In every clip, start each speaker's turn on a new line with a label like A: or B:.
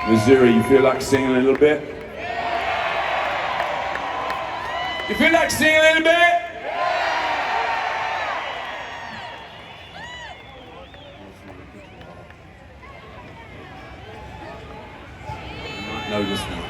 A: Missouri, you feel like singing a little bit? You feel like singing a little bit? You might know this one.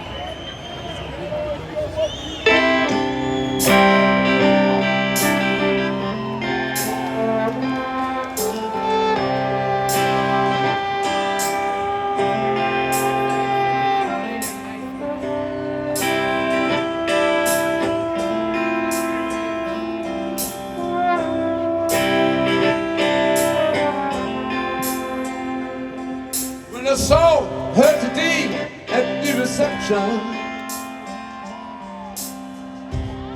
A: When I saw her today at the reception,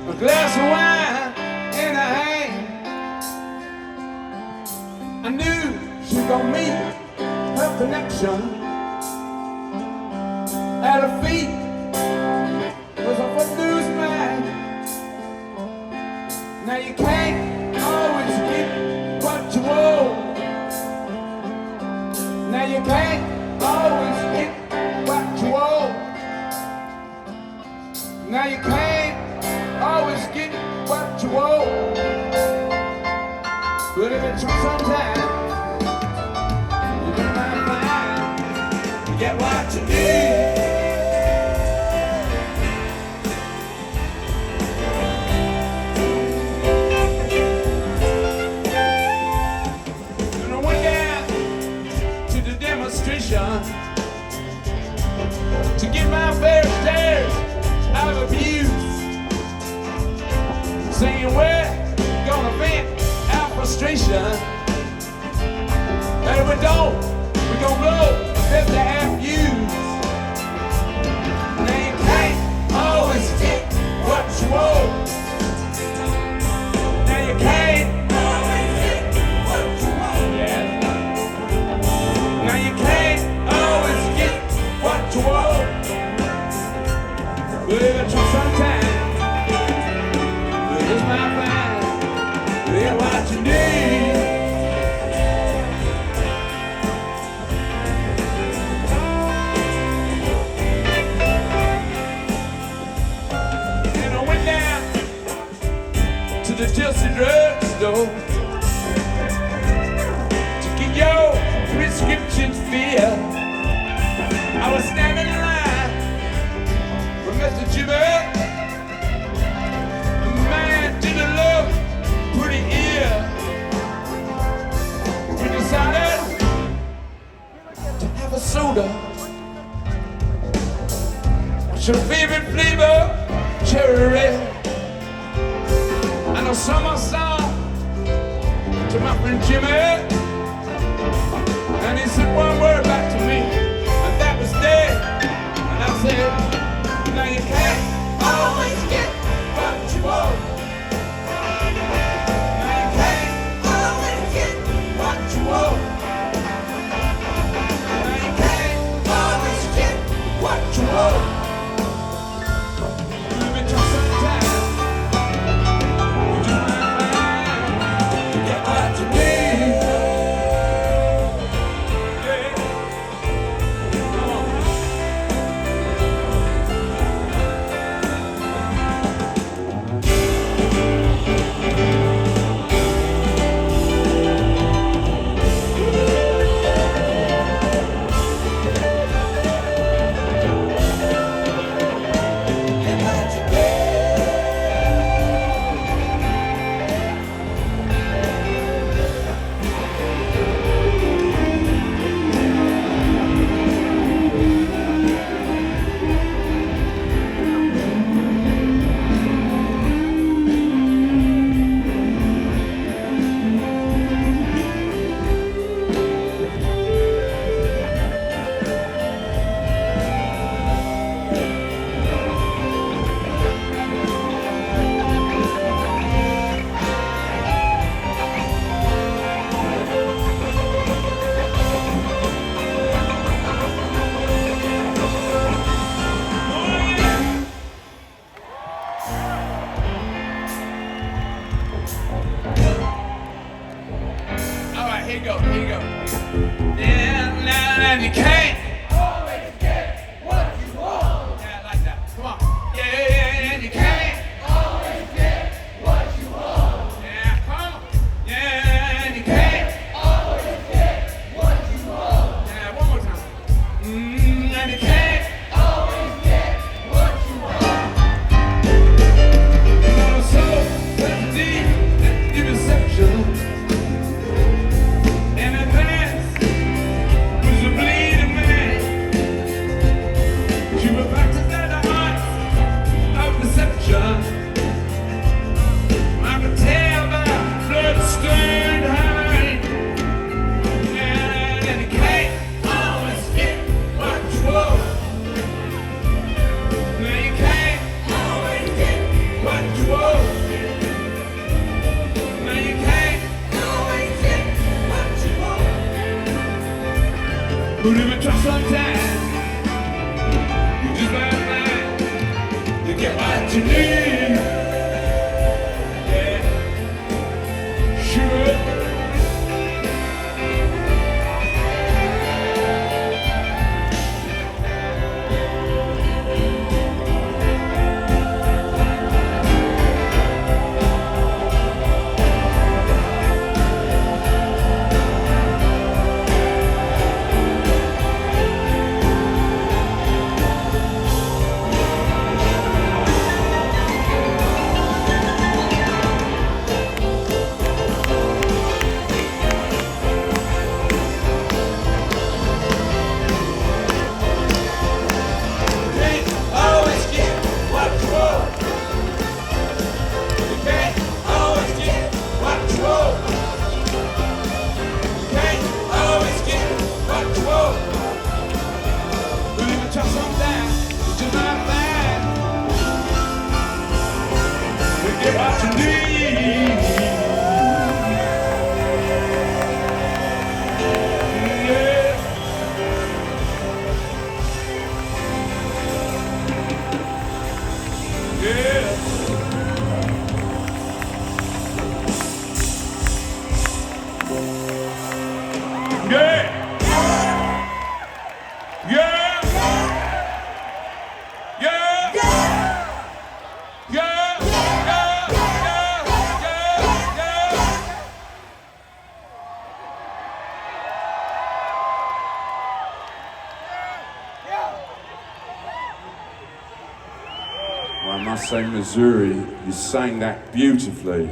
A: a glass of wine in her hand, I knew she was gonna meet her connection. At her feet was a footloose man. Now you can't always get what you want. Now you can't always get what you want. Now you can't always get what you want. But if it took some time, you might find you get what you need. When I went down to the demonstration to get my fair share of abuse, saying we're gonna vent our frustration, and if we don't, we're gonna blow 50 half views. Now you can't always get what you want. Now you can't always get what you want. Yeah. Now you can't always get what you want. But if it took some time, but it's my fine, get what you need. And I went down to the Chelsea drugstore to get your prescription filled. I was standing in line for Mr. Jimmy. The man didn't look pretty ill. We decided to have a soda. What's your favorite flavor? Cherry red. And I sung my song to my friend Jimmy, and he said one word back to me, and that was dead. And I said, now you can't always get what you want. Now you can't always get what you want. Now you can't always get what you want. Let me take some time. You just might find you get what you need. Yeah. and you can't always get what you want. You're so deep in deception, and advance was a bleeding man. You were practicing the art of deception. I could tell by blood-stained hand, and you can't always get what you want. No, you can't always get what you want. No, you can't always get what you want. But if you try sometimes, you just might find you get what you need. Yeah, sure. Get what you need. Yeah. Yeah. Yeah. Yeah. Well, I must say, Missouri, you sang that beautifully.